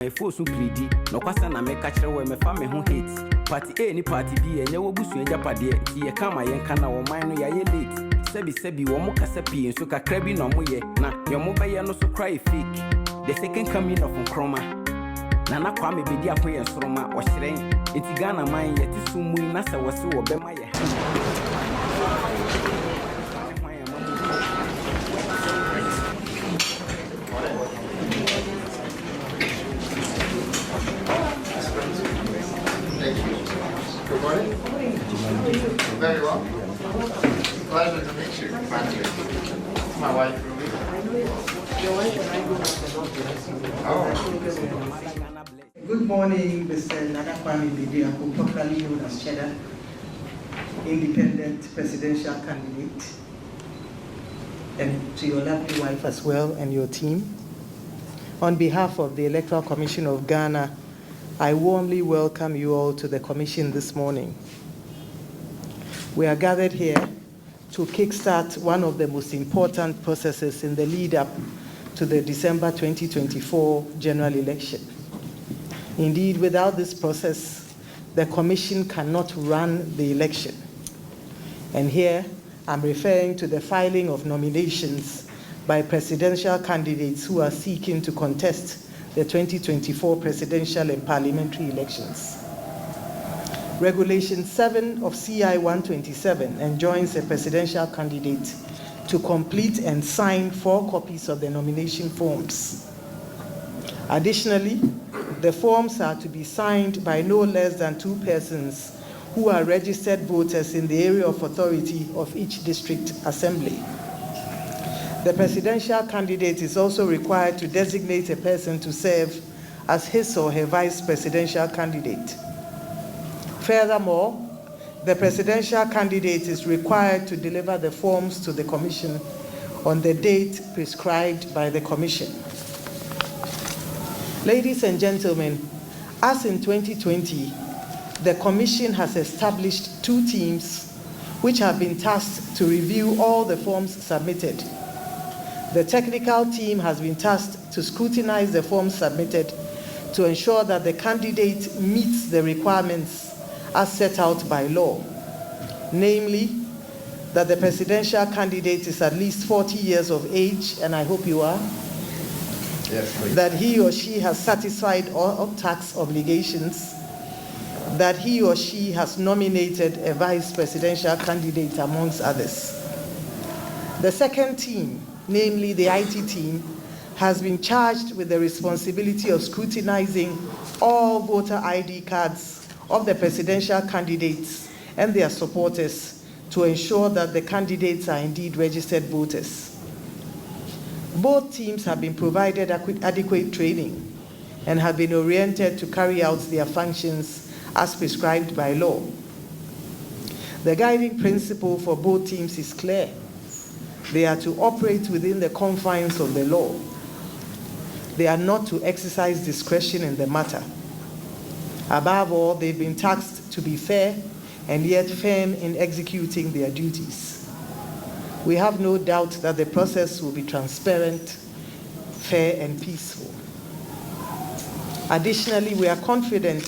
My force who plead, no question I make catcher where my family who hates. Party A, ni party B, and you will boost in Japadi. Here come my young canna or mine, ya late. Sebi, one more casapi, and so a crabby no more yet. Now, your mobile no so cry fake. The second coming of Chroma. Nana Kwame Bediako and Sroma was saying, it's Ghana mine, yet is soon we Nasa was so obey my Good morning. Very well. Pleasure to meet you. My wife, Ruby. Good morning, Mr. Kwame Bediako, popularly known as Cheddar, independent presidential candidate, and to your lovely wife as well and your team. On behalf of the Electoral Commission of Ghana, I warmly welcome you all to the Commission this morning. We are gathered here to kickstart one of the most important processes in the lead-up to the December 2024 general election. Indeed, without this process, the Commission cannot run the election. And here, I'm referring to the filing of nominations by presidential candidates who are seeking to contest the 2024 presidential and parliamentary elections. Regulation 7 of CI 127 enjoins a presidential candidate to complete and sign 4 copies of the nomination forms. Additionally, the forms are to be signed by no less than 2 persons who are registered voters in the area of authority of each district assembly. The presidential candidate is also required to designate a person to serve as his or her vice presidential candidate. Furthermore, the presidential candidate is required to deliver the forms to the Commission on the date prescribed by the Commission. Ladies and gentlemen, as in 2020, the Commission has established 2 teams which have been tasked to review all the forms submitted. The technical team has been tasked to scrutinize the forms submitted to ensure that the candidate meets the requirements as set out by law, namely, that the presidential candidate is at least 40 years of age, and I hope you are, Yes, please. that he or she has satisfied all tax obligations, that he or she has nominated a vice presidential candidate, amongst others. The second team, namely the IT team, has been charged with the responsibility of scrutinizing all voter ID cards of the presidential candidates and their supporters to ensure that the candidates are indeed registered voters. Both teams have been provided adequate training and have been oriented to carry out their functions as prescribed by law. The guiding principle for both teams is clear. They are to operate within the confines of the law. They are not to exercise discretion in the matter. Above all, they've been tasked to be fair and yet firm in executing their duties. We have no doubt that the process will be transparent, fair, and peaceful. Additionally, we are confident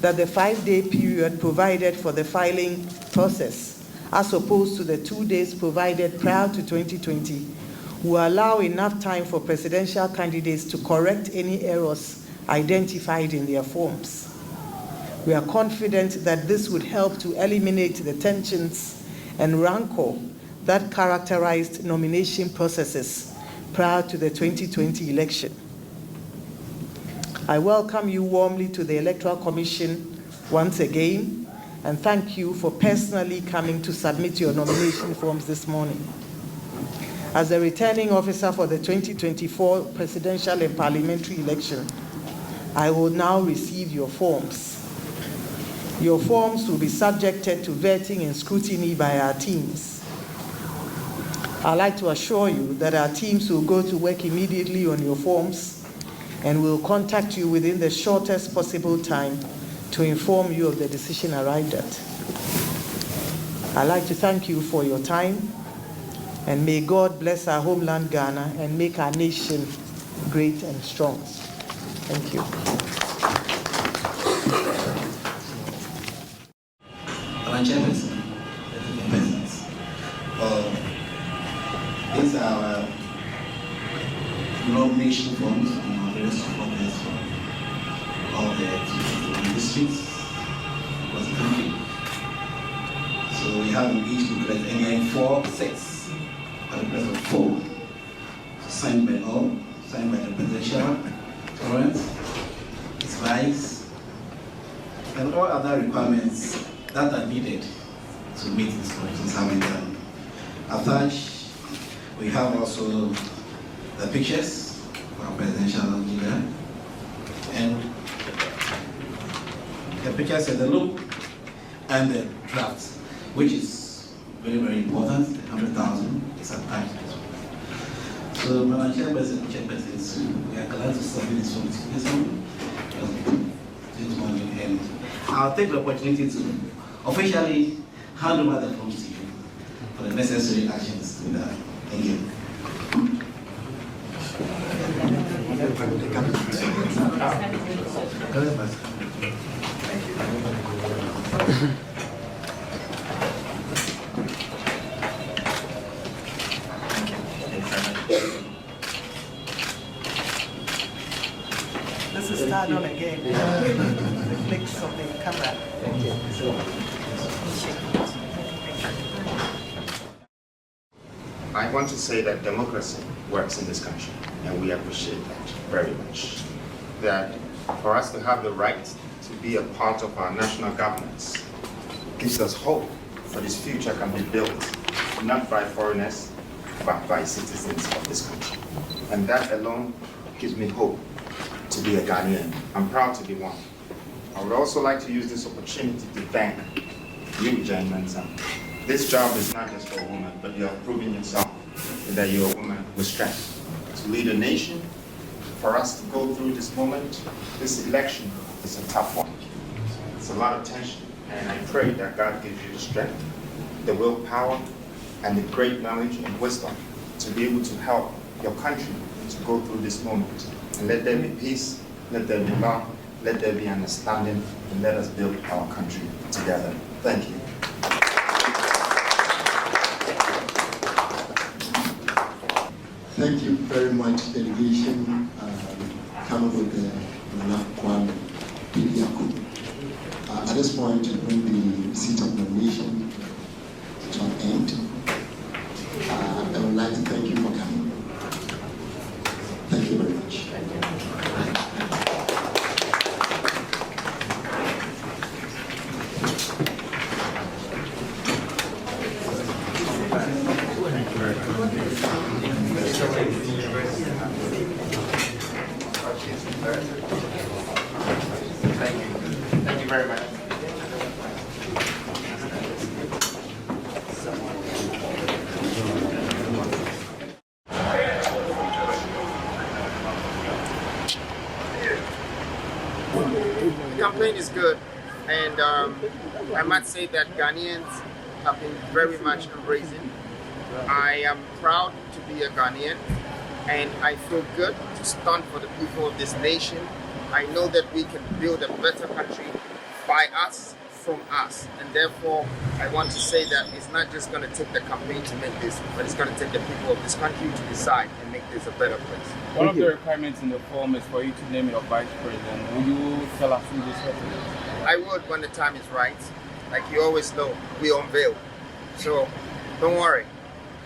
that the 5-day period provided for the filing process, as opposed to the 2 days provided prior to 2020, will allow enough time for presidential candidates to correct any errors identified in their forms. We are confident that this would help to eliminate the tensions and rancor that characterized nomination processes prior to the 2020 election. I welcome you warmly to the Electoral Commission once again, and thank you for personally coming to submit your nomination forms this morning. As the returning officer for the 2024 presidential and parliamentary election, I will now receive your forms. Your forms will be subjected to vetting and scrutiny by our teams. I'd like to assure you that our teams will go to work immediately on your forms and will contact you within the shortest possible time to inform you of the decision arrived at. I'd like to thank you for your time, and may God bless our homeland Ghana and make our nation great and strong. Thank you. Chairperson, these are our nomination forms and our various supporters for all the districts across the country. So we have engaged to collect any 4 sets, at the price of 4, signed by all, signed by the presidential, Torrance, his vice, and all other requirements that are needed to meet these conditions have been done. Attached, we have also the pictures of our presidential leader, and the pictures of the look and the draft, which is very, very important. The 100,000 is attached as well. So, Madam Chairperson, we are glad to submit this one to this one. And I'll take the opportunity to officially hand over the forms to you for the necessary actions to that. Thank you. This is start on again. The clicks of the camera. I want to say that democracy works in this country, and we appreciate that very much. That for us to have the right to be a part of our national governance gives us hope that this future can be built, not by foreigners, but by citizens of this country. And that alone gives me hope to be a Ghanaian. I'm proud to be one. I would also like to use this opportunity to thank you, Jane Mensah. This job is not just for a woman, but you have proven yourself that you're a woman with strength to lead a nation. For us to go through this moment, this election is a tough one. It's a lot of tension, and I pray that God gives you the strength, the willpower, and the great knowledge and wisdom to be able to help your country to go through this moment. And let there be peace, let there be love, let there be understanding, and let us build our country together. Thank you. Thank you very much, delegation. Coming with the Kwame, Bediako. At this point, we bring the receipt of nomination to an end. I would like to thank you for coming. Thank you very much. Thank you very much. The campaign is good, and I must say that Ghanaians have been very much embracing. I am proud to be a Ghanaian, and I feel good to stand for the people of this nation. I know that we can build a better country by us, from us, and therefore I want to say that it's not just going to take the campaign to make this, but it's going to take the people of this country to decide and make this a better place. One of the requirements in the form is for you to name your vice president. Will you tell us who this person is? I would when the time is right. Like you always know, we unveil. So don't worry.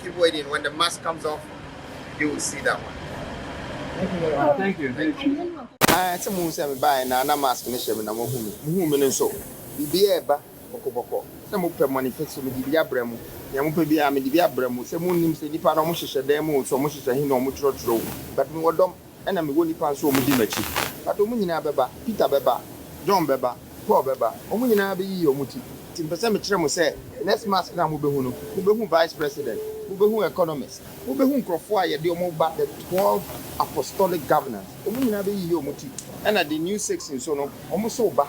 Keep waiting. When the mask comes off, you will see that one. Thank you. Thank you. Some who say buy na mask ni shebe na mo hu me nso. Bibia eba bokoboko. Some mo pe manifesto me bibia bremu. Ya mo pe bia me bibia bremu. Se mo nim se nipa na mo hyehyɛ dan mu so mo hyehyɛ hin na mo trotro. But me wodom na me wo nipa nso mo di machi. But mo nyina beba, Peter beba, John beba, Paul beba. Mo nyina be yi omuti. Timpese me kire mo say next mask na mo be hu no. Mo be hu vice president. Who economists, who Crawford, the 12 apostolic governors, and at the new 6 in Sono, almost so bad.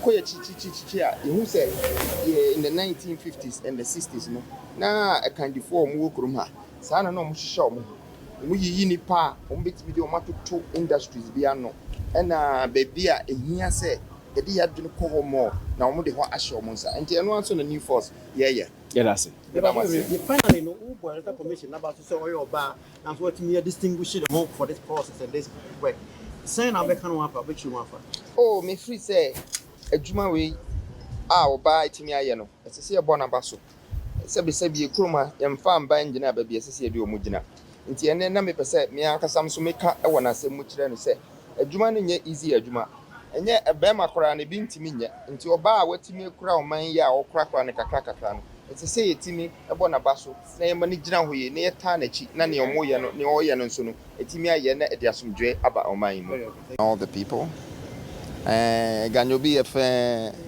Who said in the 1950s and the 60s, no, now a kind of form work room. Sana no Mushishow, we yini pa, bit video mato two industries, biano, and baby, and here say, yɛde yɛ adwene kɔ hɔ more na wɔn de hɔ ahyɛ wɔn nsa nti ɛno nso na new force yɛyɛ. Yes, Finally, no Uber commission about to say oil bar and what me distinguish the hope for this process and this work. Saying I can offer, which you offer. Oh, me free say adwuma wei a ɔbaa etimi ayɛ no ɛsɛ sɛ yɛbɔ n'aba so sɛbi kuruma yɛmfa mba ngyina baabi ɛsɛ sɛ yɛde ɔmo gyina nti ɛnɛ na mepɛ sɛ me ankasa nso meka ɛwɔ n'asɛm mu kyerɛ no sɛ adwuma no nyɛ easy adwuma ɛnyɛ ɛbɛrima koraa ne bi ntimi nyɛ nti ɔbaa a watimi akura ɔman yi a ɔkorakora ne kakra no ɛsɛ sɛ yɛtimi ɛbɔ n'aba so na yɛma no gyina hɔ yie na yɛtaa n'akyi na ne ɔmo yɛ no ne ɔyɛ no nso no ɛtimi ayɛ na ɛde asomdwoe aba ɔman yi mu. All the people Ganyobi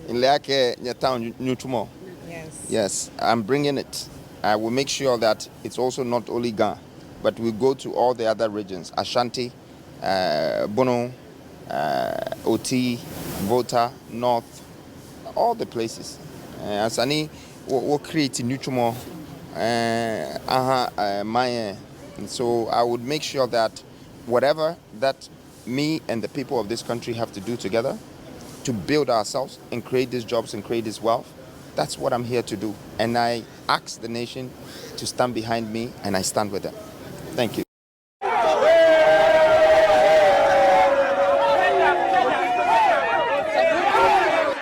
in Leake, your town, Nutumo. Yes, I'm bringing it. I will make sure that it's also not only Ga, but we go to all the other regions, Ashanti, Bono, Oti, Volta, North, all the places. Asani, we'll create Nutumo, Maya. So I would make sure that whatever that me and the people of this country have to do together to build ourselves and create these jobs and create this wealth, that's what I'm here to do. And I ask the nation to stand behind me, and I stand with them. Thank you.